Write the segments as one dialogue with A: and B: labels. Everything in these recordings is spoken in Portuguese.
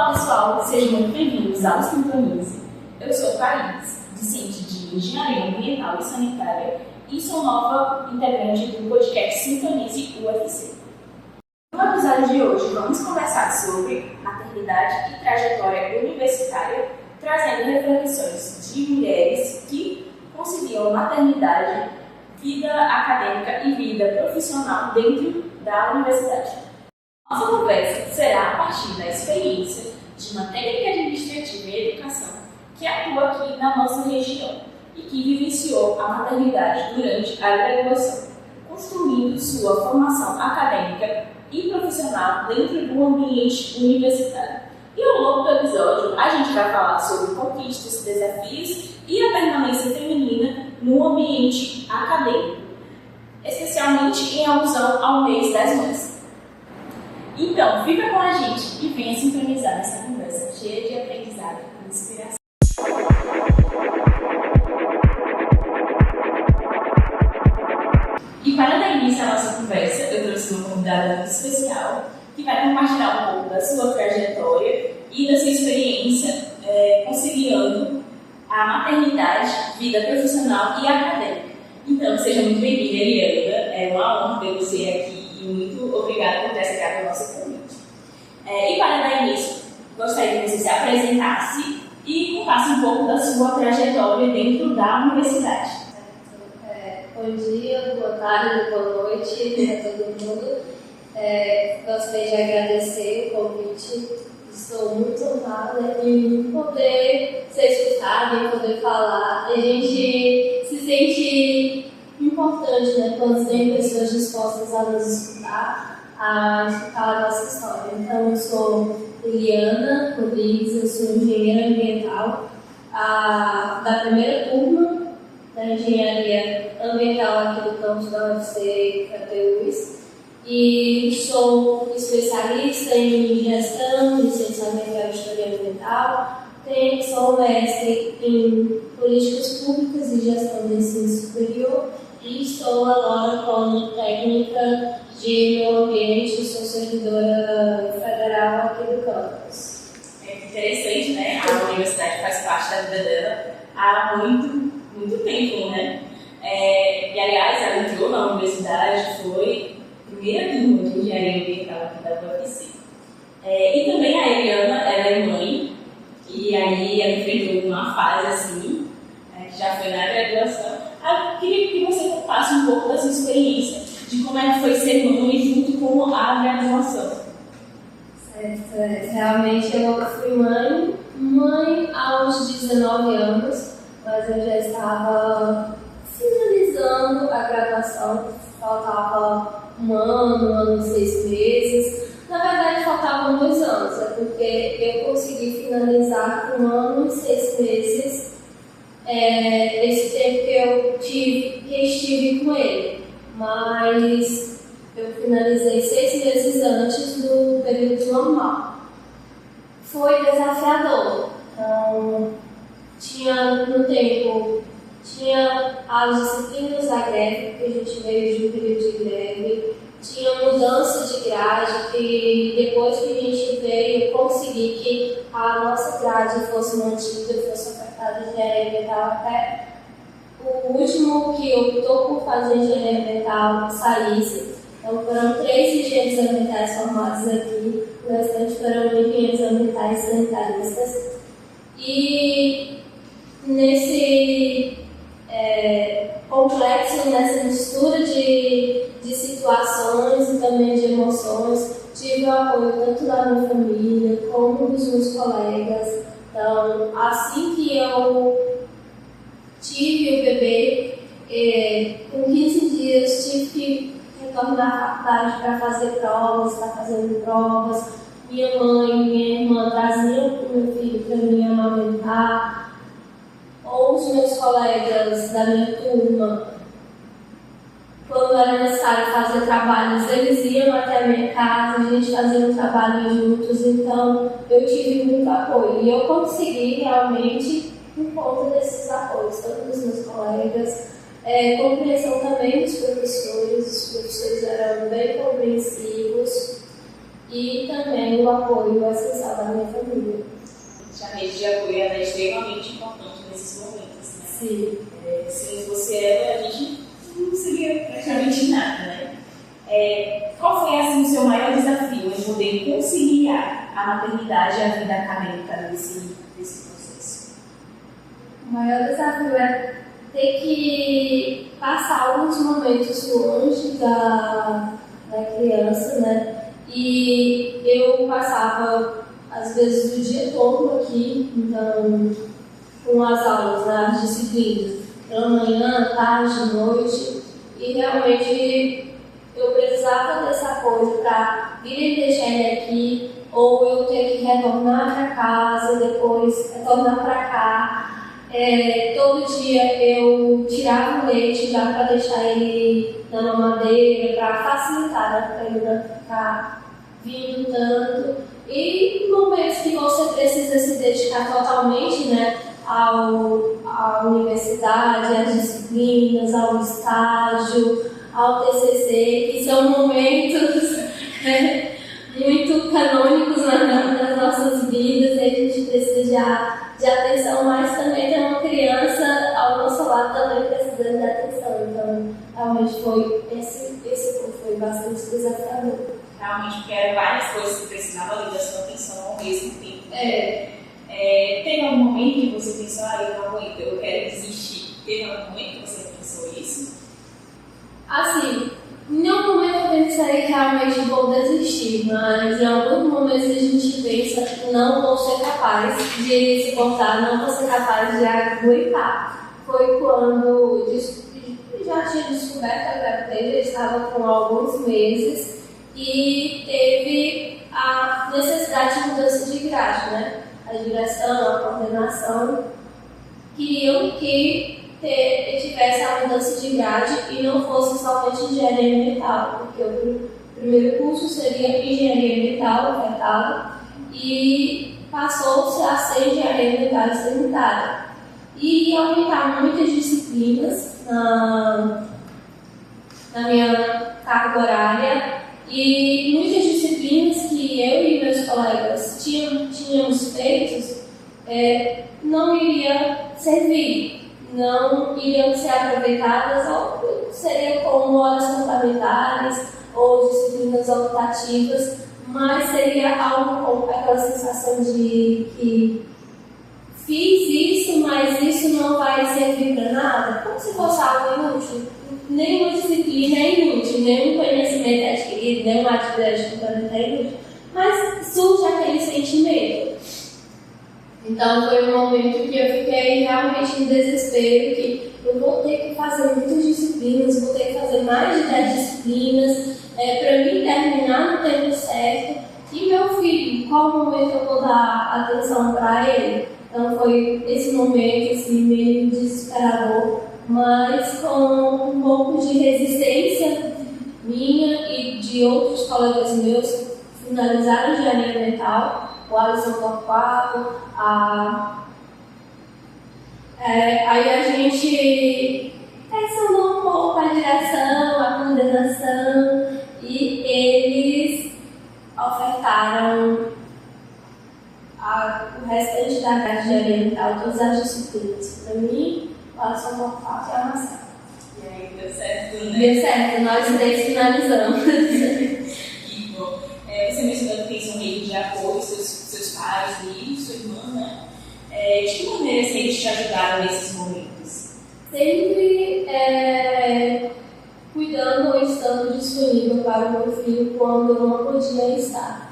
A: Olá pessoal, sejam muito bem-vindos ao Sintonize. Eu sou Thaís, discente de Engenharia Ambiental e Sanitária e sou nova integrante do podcast Sintonize UFC. No episódio de hoje vamos conversar sobre maternidade e trajetória universitária, trazendo reflexões de mulheres que conciliam maternidade, vida acadêmica e vida profissional dentro da universidade. Nossa conversa será a partir da experiência de uma técnica administrativa e educação que atua aqui na nossa região e que vivenciou a maternidade durante a graduação, construindo sua formação acadêmica e profissional dentro do ambiente universitário. E ao longo do episódio, a gente vai falar sobre conquistas, desafios e a permanência feminina no ambiente acadêmico, especialmente em alusão ao mês das mães. Então, fica com a gente e venha sintonizar nessa conversa cheia de aprendizado e inspiração. E para dar início à nossa conversa, eu trouxe uma convidada muito especial que vai compartilhar um pouco da sua trajetória e da sua experiência conciliando a maternidade, vida profissional e acadêmica. Então, seja muito bem-vinda, Eliana. É uma honra ter você aqui. E muito obrigada por ter aceitado o nosso convite. E para dar início, gostaria que você se apresentasse e contasse um pouco da sua trajetória dentro da universidade.
B: Bom dia, boa tarde, boa noite a todo mundo. Gostaria de agradecer o convite. Estou muito honrada em poder ser escutada, em poder falar. A gente se sente importante, né, quando tem pessoas dispostas a nos escutar, a nossa história. Então, eu sou Eliana Rodrigues, eu sou engenheira ambiental da primeira turma da engenharia ambiental aqui do campus da UFC Crateús e sou especialista em gestão, licenciamento em história ambiental, sou mestre em políticas públicas e gestão do ensino superior. E estou agora como técnica de meio ambiente e sou servidora federal aqui do campus.
A: É interessante, né? A universidade faz parte da vida dela há muito tempo, né? E aliás, ela entrou na universidade, foi a primeira turma de engenharia ambiental aqui da UFC. E também a Eliana, ela é mãe, e aí ela enfrentou uma fase assim, que já foi na graduação. Eu queria que você contasse um pouco da sua experiência, de como é que foi ser mãe junto com a graduação.
B: Certo, realmente eu fui mãe aos 19 anos, mas eu já estava finalizando a graduação, faltava um ano e 6 meses. Na verdade, faltavam 2 anos, porque eu consegui finalizar com 1 ano e 6 meses. Esse tempo que eu estive com ele, mas eu finalizei 6 meses antes do período normal. Foi desafiador, então tinha as disciplinas da greve, porque a gente veio de um período de greve, tinha mudança de grade, que depois que a gente veio, eu consegui que a nossa grade fosse mantida, fosse ofertada de engenharia ambiental até o último que optou por fazer engenharia ambiental saísse. Então foram 3 engenheiros ambientais formados aqui, o restante foram engenheiros ambientais sanitaristas. E nesse complexo, nessa mistura de situações e também de emoções, tive o apoio tanto da minha família como dos meus colegas. Então, assim que eu tive o bebê, com 15 dias tive que retornar à faculdade para fazer provas, estar fazendo provas. Minha mãe e minha irmã traziam o meu filho para me amamentar. Ou os meus colegas da minha turma, quando era necessário fazer trabalhos, eles iam até a minha casa, a gente fazia um trabalho juntos, então eu tive muito apoio. E eu consegui realmente, por conta desses apoios, tanto dos meus colegas, compreensão também dos professores, os professores eram bem compreensivos, e também também o apoio essencial da minha família.
A: A rede de apoio é extremamente importante nesses momentos, né?
B: Sim.
A: Se você a gente não seria praticamente nada, né? Qual foi assim, o seu maior desafio em poder conciliar a maternidade e a vida acadêmica nesse processo?
B: O maior desafio é ter que passar alguns momentos longe da criança, né? E eu passava, às vezes, o dia todo aqui, então, com as aulas, né, as disciplinas, pela manhã, tarde, noite, e realmente eu precisava desse apoio para vir e deixar ele aqui, ou eu ter que retornar para casa, depois retornar para cá. Todo dia eu tirava o leite já para deixar ele na mamadeira, para facilitar, né, para ele não ficar vindo tanto. E momentos que você precisa se dedicar totalmente, né, à universidade, às disciplinas, ao estágio, ao TCC, que são momentos muito canônicos nas nossas vidas, e a gente precisa de atenção, mas também tem uma criança ao nosso lado também precisando de atenção. Então, realmente foi bastante desafiador.
A: Realmente, porque eram várias coisas que precisavam ali da sua atenção ao mesmo tempo. Teve algum momento que você pensou, eu não aguento, eu quero desistir? Teve algum momento que você pensou isso?
B: Assim, em nenhum momento eu pensei realmente vou desistir, mas em alguns momentos a gente pensa que não vou ser capaz de suportar, não vou ser capaz de aguentar. Foi quando eu já tinha descoberto a gravidez, eu estava com alguns meses e teve a necessidade de mudança de grade, né? A direção, a coordenação queriam que tivesse a mudança de grade e não fosse somente engenharia ambiental, porque o primeiro curso seria engenharia ambiental ofertado e passou-se a ser engenharia ambiental e sanitária. E ia aumentar muitas disciplinas na minha carga horária e muitas disciplinas que eu e meus colegas tínhamos feito não iria servir, não iriam ser aproveitadas ou seriam como horas complementares ou disciplinas optativas, mas seria algo com aquela sensação de que fiz isso, mas isso não vai servir para nada, como se fosse algo inútil. Nenhuma disciplina é inútil, nenhum conhecimento é adquirido, nenhuma atividade complementar é inútil, mas surge aquele sentimento. Então foi um momento que eu fiquei realmente em desespero, que eu vou ter que fazer muitas disciplinas, vou ter que fazer mais de 10 disciplinas para mim terminar no tempo certo. E meu filho, qual momento eu vou dar atenção para ele? Então foi esse momento assim, meio desesperador, mas com um pouco de resistência minha e de outros colegas meus que finalizaram engenharia ambiental, o Alisson Torquato, aí a gente pressionou um pouco a direção, a coordenação, e eles ofertaram o restante da grade de engenharia ambiental, todas as disciplinas. Para mim, o Alisson Torquato e a Marcela.
A: E aí deu certo, né?
B: Deu certo, nós três finalizamos.
A: Que bom. Você mencionou que fez uma rede de apoio, seus pais e sua irmã, né? De que maneira eles te ajudaram nesses momentos?
B: Sempre cuidando ou estando disponível para o meu filho quando eu não podia estar.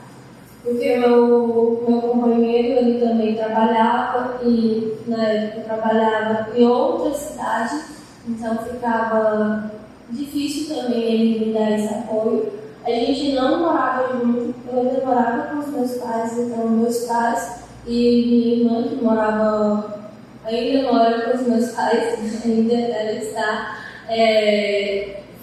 B: Porque meu companheiro, ele também trabalhava e na época eu trabalhava em outra cidade, então ficava difícil também ele me dar esse apoio. A gente não morava junto, eu ainda morava com os meus pais, então meus pais e minha irmã, que ainda mora com os meus pais, ainda deve estar,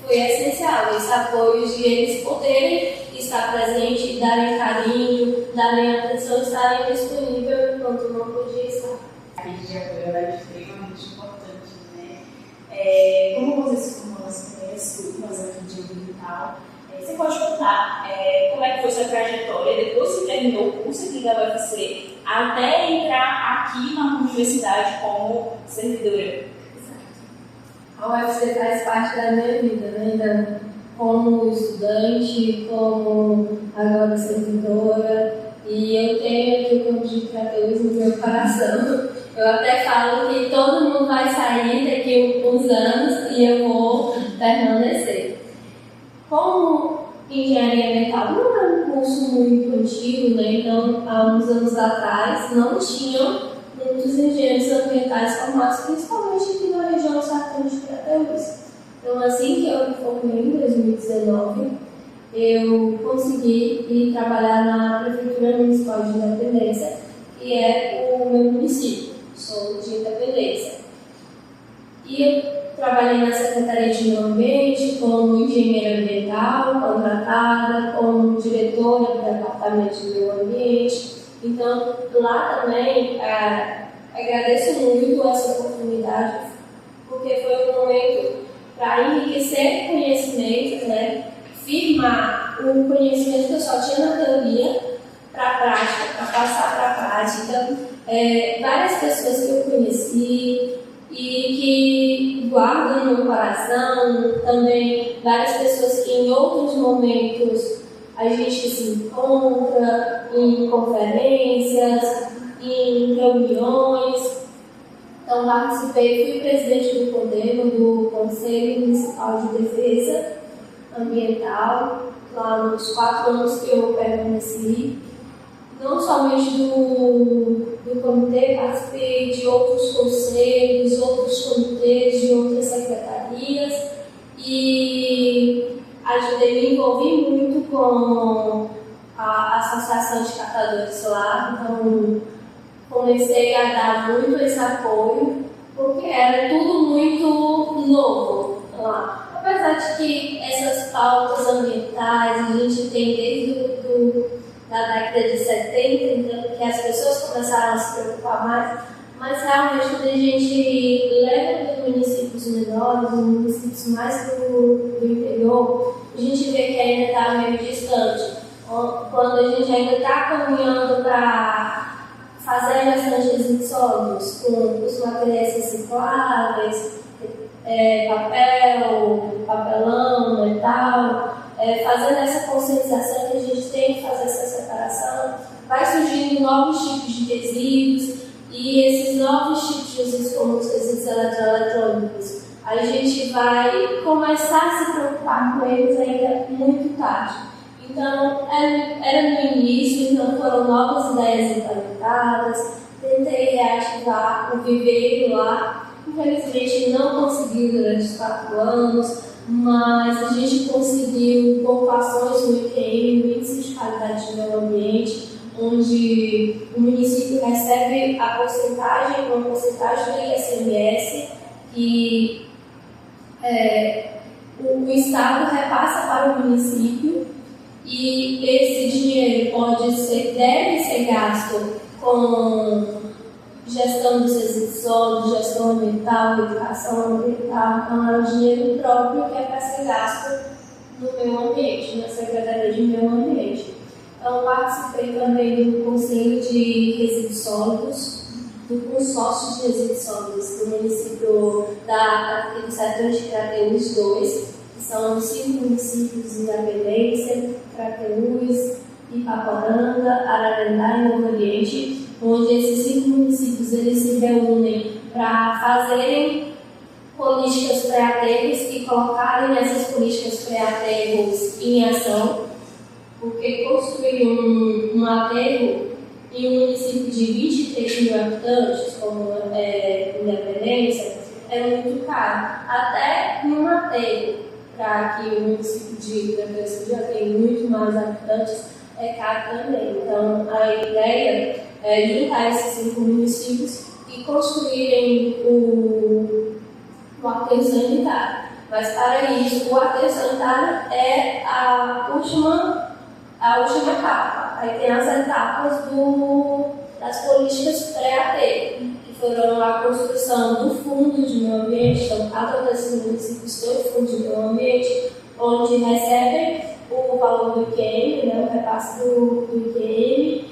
B: foi essencial esse apoio de eles poderem estar presente, darem carinho, darem atenção, estarem disponíveis enquanto não podia estar.
A: A rede de apoio é extremamente importante, né? Como você se formou nas primeiras turmas aqui de ambiental, você pode contar como é que foi sua trajetória depois que terminou o curso aqui da UFC até entrar aqui na universidade como servidora?
B: A UFC faz parte da minha vida, né? Então, como estudante, como agora servidora, e eu tenho aqui o campo de crateus no meu coração. Eu até falo que todo mundo vai sair daqui a uns anos e eu vou permanecer. Como engenharia ambiental não é um curso muito antigo, né? Então, há uns anos atrás, não tinham muitos engenheiros ambientais formados, principalmente aqui na região do Sertão de Crateús. Então, assim que eu me formei em 2019, eu consegui ir trabalhar na Prefeitura Municipal de Independência, que é o meu município, sou de Independência. E eu trabalhei na Secretaria de Meio Ambiente como engenheira ambiental, contratada, como diretora do Departamento de Meio Ambiente. Então, lá também agradeço muito essa oportunidade, porque foi um momento para enriquecer conhecimentos, né? Firmar o conhecimento que eu só tinha na teoria para a prática, para passar para a prática. Várias pessoas que eu conheci e que guardam no meu coração, também várias pessoas que em outros momentos a gente se encontra em conferências, em reuniões. Então, participei, fui presidente do CODEMA, do Conselho Municipal de Defesa Ambiental, lá nos 4 anos que eu permaneci. Não somente do comitê, participei de outros conselhos, outros comitês, de outras secretarias e me envolvi muito com a Associação de Catadores lá, então comecei a dar muito esse apoio, porque era tudo muito novo lá. Apesar de que essas pautas ambientais a gente tem desde da década de 70, então, que as pessoas começaram a se preocupar mais, mas realmente quando a gente leva para municípios menores, municípios mais do interior, a gente vê que ainda está meio distante. Quando a gente ainda está caminhando para fazer a gestão de resíduos sólidos com os materiais recicláveis, papelão, metal, fazendo essa conscientização que a gente tem que fazer essa separação, vai surgindo novos tipos de resíduos e esses novos tipos de resíduos, como os resíduos eletrônicos, a gente vai começar a se preocupar com eles ainda muito tarde. Então, era no início, então foram novas ideias implementadas, tentei reativar o viveiro lá, infelizmente não consegui durante os 4 anos, mas a gente conseguiu pontuações no IQM, no Índice de Qualidade de Meio Ambiente, onde o município recebe uma porcentagem do ICMS e o Estado repassa para o município e esse dinheiro deve ser gasto com gestão dos resíduos sólidos, gestão ambiental, educação ambiental. Então, é um dinheiro próprio que é para ser gasto no meio ambiente, na Secretaria de Meio Ambiente. Então, participei também do Conselho de Resíduos Sólidos, do Consórcio de Resíduos Sólidos do município do Sertão de Crateús 2, que são 5 municípios de Independência, Crateús, Ipaporanga, Ararendá e Novo Oriente, onde esses 5 municípios eles se reúnem para fazerem políticas pré-aterros e colocarem essas políticas pré-aterros em ação, porque construir um aterro em um município de 23 mil habitantes, como Independência, é muito caro. Até num aterro, para que o município de Independência já tenha muito mais habitantes, é caro também. Então, a ideia é juntar esses 5 municípios e construírem o aterro sanitário. Mas, para isso, o aterro sanitário é a última etapa. Aí tem as etapas das políticas pré-aterro, que foram a construção do fundo de meio ambiente. Então, cada um desses municípios tem um fundo de meio ambiente, onde recebem o valor do IQM, né, o repasse do IQM,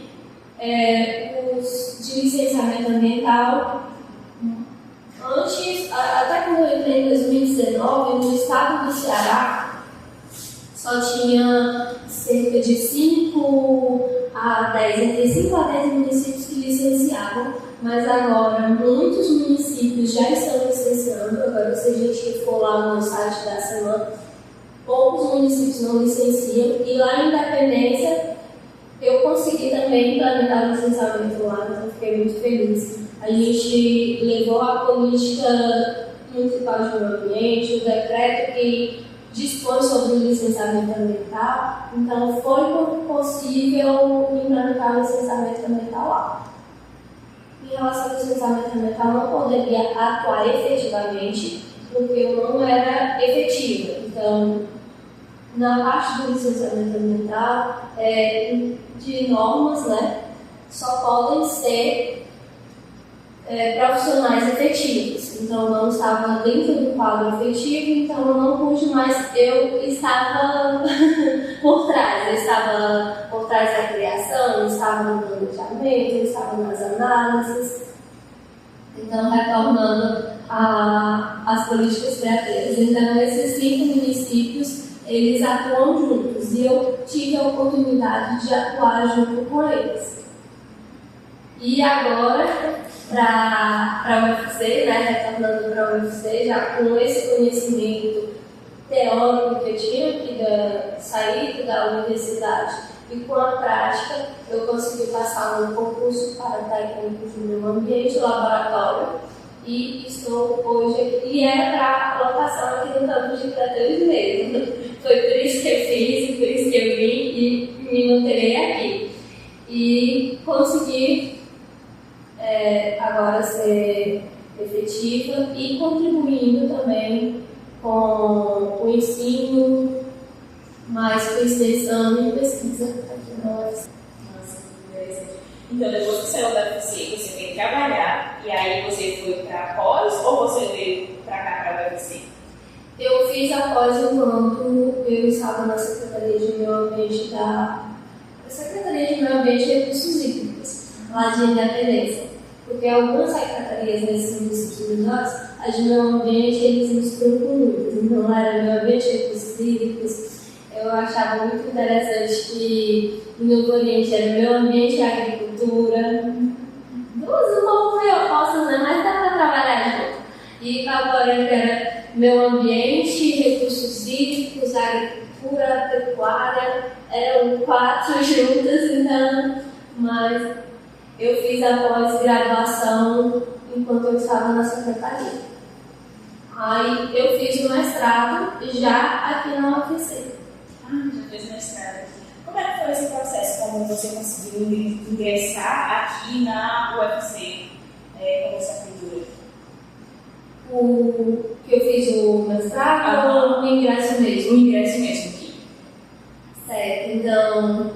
B: de 5 a 10, entre 5 a 10 municípios que licenciavam, mas agora muitos municípios já estão licenciando. Agora, se a gente for lá no site da semana, poucos municípios não licenciam, e lá em Independência eu consegui também implementar o licenciamento lá, então fiquei muito feliz. A gente levou a política municipal de meio ambiente, o decreto que dispõe sobre o licenciamento ambiental, então foi possível implementar o licenciamento ambiental lá. Em relação ao licenciamento ambiental, não poderia atuar efetivamente, porque eu não era efetiva. Então, na parte do licenciamento ambiental, de normas, né, só podem ser profissionais efetivos. Então, não estava dentro do quadro efetivo, então eu não pude mais. Eu estava por trás. Eu estava por trás da criação, eu estava no planejamento, eu estava nas análises. Então, retornando às políticas criativas. Então, esses 5 municípios, eles atuam juntos, e eu tive a oportunidade de atuar junto com eles. E agora, para a UFC, né, retornando para a UFC, já com esse conhecimento teórico que eu tinha saído da universidade e com a prática, eu consegui passar um concurso para técnico de meio ambiente, laboratório, e estou hoje aqui. E era para colocação aqui no campus de Cratores mesmo. Foi por isso que eu fiz, por isso que eu vim e me manterei aqui. E consegui agora ser efetiva e contribuindo também com o ensino, mais com extensão e pesquisa aqui na UFC.
A: Nossa, que interessante. Então, depois que saiu da UFC, você veio trabalhar, e aí você foi para pós ou você veio para cá, para a UFC?
B: Eu fiz a pós enquanto eu estava na Secretaria de Meio Ambiente da Secretaria de Meio Ambiente e Recursos Hídricos, lá de Independência. Porque algumas secretarias nesses municípios menores, a de meio ambiente, eles misturam com muitas. Então, lá era meio ambiente, recursos hídricos. Eu achava muito interessante que no Novo Oriente era meio ambiente e agricultura. Duas um pouco opostas, né? Mas dá para trabalhar junto. E agora era meio ambiente, recursos hídricos, agricultura, pecuária. Eram 4 juntas, então, mas eu fiz a pós-graduação enquanto eu estava na secretaria. Aí eu fiz o mestrado já aqui na UFC.
A: Já fez mestrado. Como é que foi esse processo? Como você conseguiu ingressar aqui na UFC? Como você aprendeu?
B: O que eu fiz o mestrado ou o ingresso mesmo?
A: O ingresso mesmo aqui.
B: Certo, então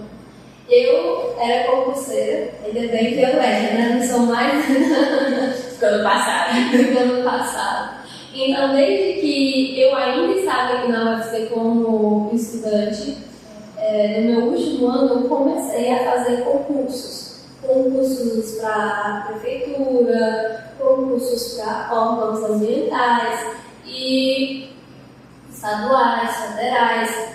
B: eu era concurseira, ainda bem que eu era, né? Não sou mais
A: Ficando passado.
B: ficando passado. Então, desde que eu ainda estava aqui na UFC como estudante, no meu último ano eu comecei a fazer concursos para prefeitura, concursos para órgãos ambientais e estaduais, federais,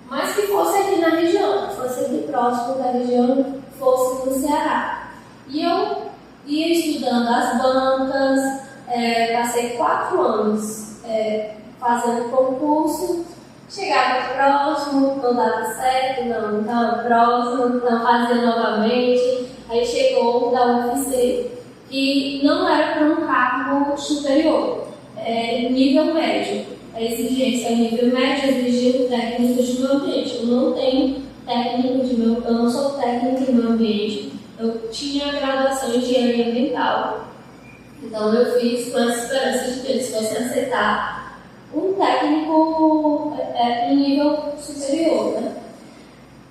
B: mas que fosse aqui na região, que fosse aqui próximo da região, fosse no Ceará. E eu ia estudando as bancas, passei 4 anos fazendo concurso, chegava próximo, não dava certo, não estava próximo, não fazia novamente. Aí chegou o da UFC, que não era para um cargo superior, nível médio. A exigência é nível médio, exigindo técnico de meio ambiente. Eu não tenho técnico de meio, eu não sou técnico de meio ambiente. Eu tinha graduação em engenharia ambiental. Então eu fiz com a esperança de que eles fossem aceitar um técnico em nível superior, né?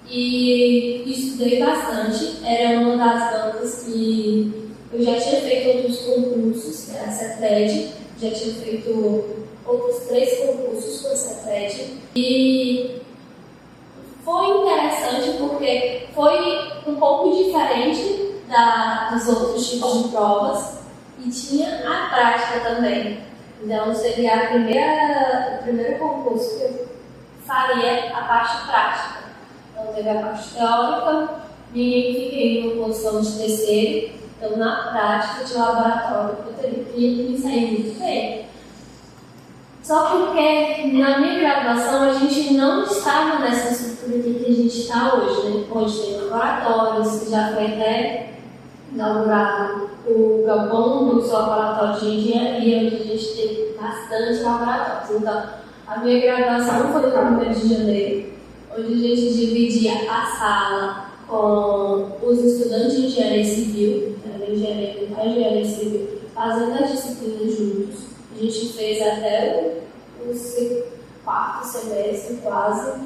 B: E estudei bastante. Era uma das bancas que eu já tinha feito outros concursos, que era a CETRED, já tinha feito outros 3 concursos com a CETRED. E foi interessante porque foi um pouco diferente dos outros tipos de provas e tinha a prática também. Então seria o primeiro concurso que eu faria a parte prática. Então, teve a parte teórica e fiquei numa posição de terceiro. Então, na prática de laboratório, eu teria que me sair muito bem. Só porque na minha graduação a gente não estava nessa estrutura que a gente está hoje, né? Hoje tem laboratórios, já foi até inaugurado o galpão dos laboratórios de engenharia, onde a gente tem bastante laboratórios. Então, a minha graduação foi no 1º de janeiro, onde a gente dividia a sala com os estudantes de engenharia civil, engenharia civil, fazendo as disciplinas juntos. A gente fez até o 4º semestre, quase,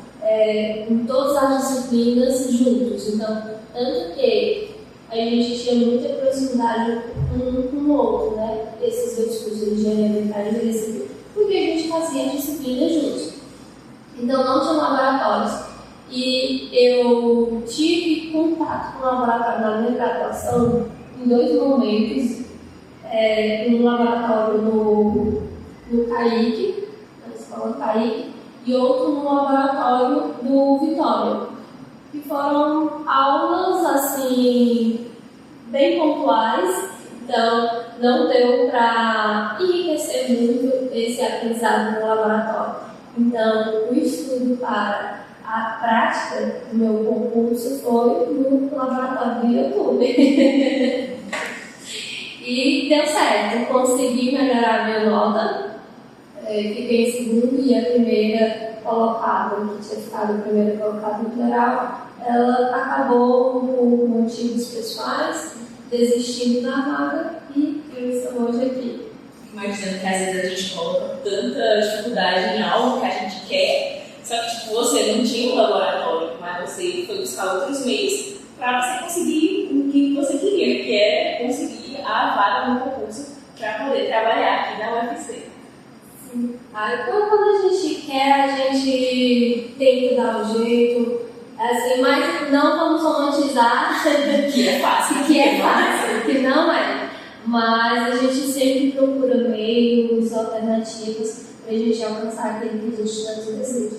B: com todas as disciplinas juntos. Então, tanto que a gente tinha muita proximidade um com o outro, né? Esses dois cursos de engenharia ambiental e engenharia civil, porque a gente fazia disciplinas juntos. Então, não tinha laboratórios. E eu tive contato com o laboratório na minha graduação em 2 momentos. Um laboratório no CAIC, na escola CAIC, e outro no laboratório do Vitória. Que foram aulas, assim, bem pontuais, então não deu para enriquecer muito esse aprendizado no laboratório. Então, o estudo para a prática do meu concurso foi no laboratório do YouTube. E deu certo, consegui melhorar a minha nota, fiquei em segundo e a primeira colocada, que tinha ficado primeira colocada no geral, ela acabou por motivos pessoais, desistindo da vaga e eu estou hoje aqui.
A: Imaginando que às vezes a gente coloca tanta dificuldade em algo que a gente quer, só que tipo, você não tinha um laboratório, mas você foi buscar outros meios para você conseguir o que você queria, que é conseguir a vaga no concurso para poder trabalhar aqui na UFC.
B: Sim. Aí quando a gente quer, a gente tem que dar um jeito, assim, mas não vamos romantizar
A: que é fácil,
B: que não é. Mas a gente sempre procura meios, alternativas para a gente alcançar aquele que a gente tanto deseja.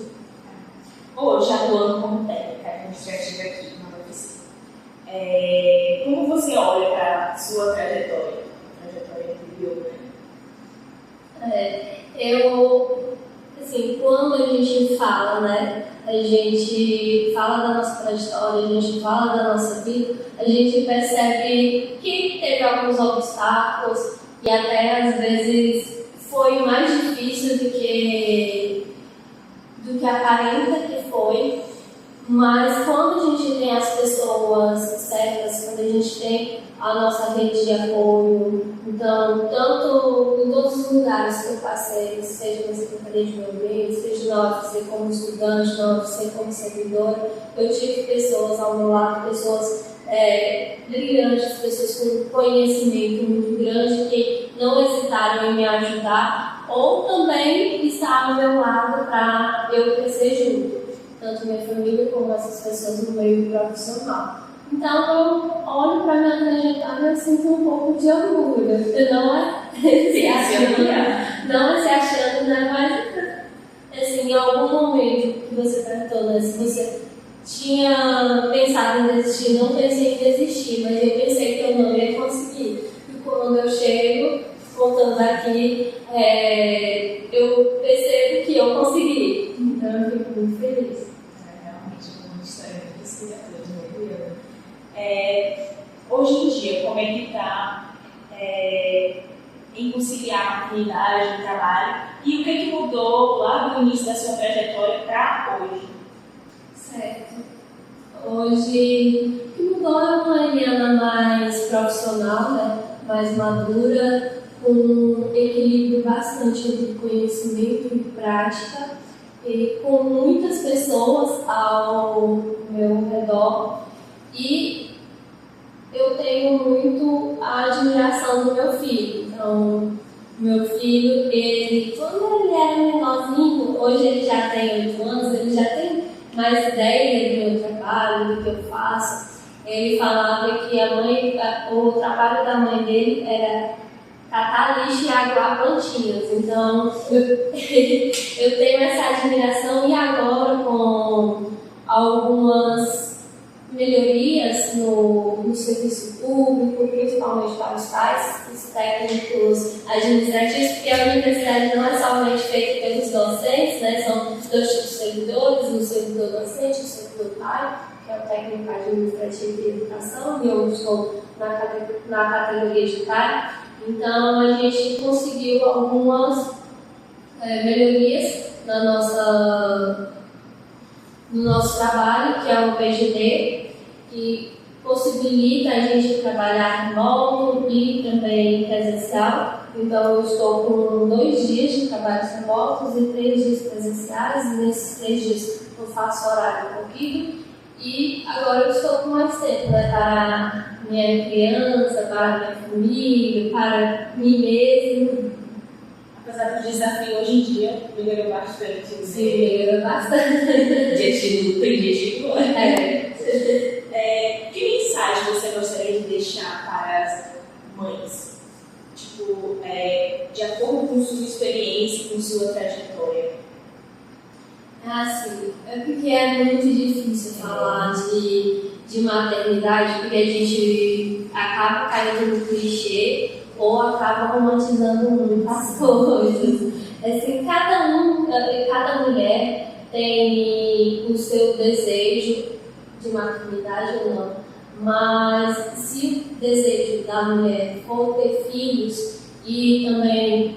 A: Hoje, atuando como técnica administrativa aqui na UFC, como você olha para a sua trajetória anterior?
B: Assim, quando a gente fala, né, a gente fala da nossa trajetória, a gente fala da nossa vida, a gente percebe que teve alguns obstáculos e até às vezes foi mais difícil do que aparenta que foi, mas quando a gente tem as pessoas certas, quando a gente tem a nossa rede de apoio, então, tanto em todos os lugares que eu passei, seja na Secretaria de Meio Ambiente, seja na UFC como estudante, na UFC como servidora, eu tive pessoas ao meu lado, pessoas brilhantes, pessoas com conhecimento muito grande que não hesitaram em me ajudar ou também estar ao meu lado para eu crescer junto, tanto minha família como essas pessoas no meio profissional. Então eu olho para minha trajetória e sinto um pouco de orgulho. Não é se achando, né? Mas assim, em algum momento que você perguntou, né, se você tinha pensado em desistir, não pensei em desistir, mas eu pensei que eu não ia conseguir. E quando eu chego, voltando aqui, eu percebo que eu consegui. Então eu fico muito feliz.
A: Realmente uma história muito inspiradora. Hoje em dia, como é que está em conciliar a maternidade, o trabalho, e o que mudou lá do início da sua trajetória para hoje?
B: Certo. Hoje, o que mudou é uma Eliana mais profissional, né? Mais madura, com um equilíbrio bastante entre conhecimento e prática, e com muitas pessoas ao meu redor. E eu tenho muito a admiração do meu filho. Então, meu filho, quando ele era menorzinho, hoje ele já tem 8 anos, ele já tem mais ideia do meu trabalho, do que eu faço. Ele falava que o trabalho da mãe dele era catar lixo e aguar plantinhas. Então, eu tenho essa admiração, e agora com algumas melhorias no serviço público, principalmente para os pais, os técnicos administrativos, porque a universidade não é somente feita pelos docentes, né? São dois tipos de servidores, o servidor docente e o servidor pai, que é o técnico administrativo de educação, e eu estou na categoria de pai. Então, a gente conseguiu algumas melhorias no nosso trabalho, que é o PGD, que possibilita a gente trabalhar remoto e também presencial. Então, eu estou com 2 dias de trabalhos remotos e 3 dias presenciais. E nesses 3 dias eu faço horário corrido. E agora eu estou com mais tempo, né, para minha criança, para minha família, para mim mesmo.
A: Apesar do desafio hoje em dia, melhorou bastante.
B: Sim, melhorou bastante.
A: Dia de luta e dia de glória. Que mensagem você gostaria de deixar para as mães? Tipo, de acordo com sua experiência, com sua trajetória?
B: Sim. É porque é muito difícil falar de maternidade, porque a gente acaba caindo no clichê ou acaba romantizando muito as coisas. Assim, cada mulher tem o seu desejo de maternidade ou não, mas se o desejo da mulher for ter filhos e também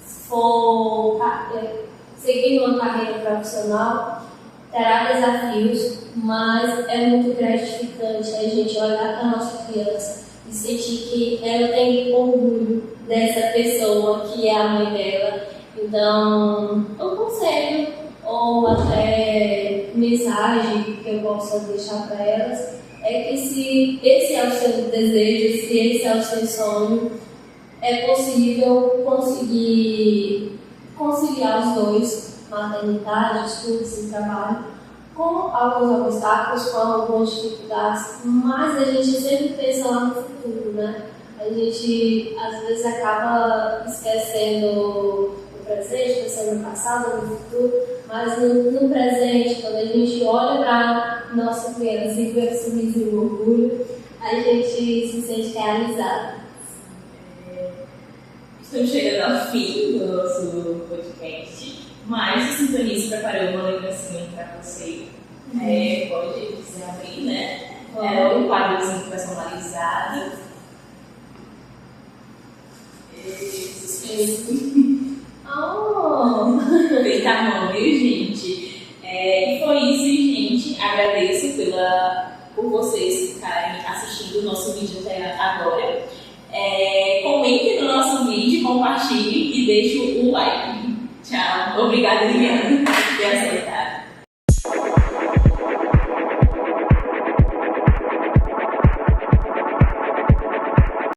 B: for seguir uma carreira profissional, terá desafios, mas é muito gratificante a gente olhar para a nossa criança e sentir que ela tem orgulho dessa pessoa que é a mãe dela. Então, um conselho ou até mensagem que eu possa deixar para elas é que se esse é o seu desejo, se esse é o seu sonho, é possível conseguir conciliar os dois, maternidade, estudos e trabalho, com alguns obstáculos, com algumas dificuldades, mas a gente sempre pensa lá no futuro, né? A gente às vezes acaba esquecendo o presente, pensando no passado, no futuro, mas no presente, quando a gente olha para nossa criança e vê o sorriso e o orgulho, a gente se sente realizado.
A: Estamos chegando ao fim do nosso podcast, mas o Sintonize preparou uma lembrancinha para você. Pode quiser abrir, né? É um quadrozinho personalizado. Bem tamanho, gente. E foi isso, gente. Agradeço por vocês ficarem assistindo o nosso vídeo até agora. Comente no nosso vídeo, compartilhe e deixe o like. Tchau. Obrigada, Liliana, por ter aceitado.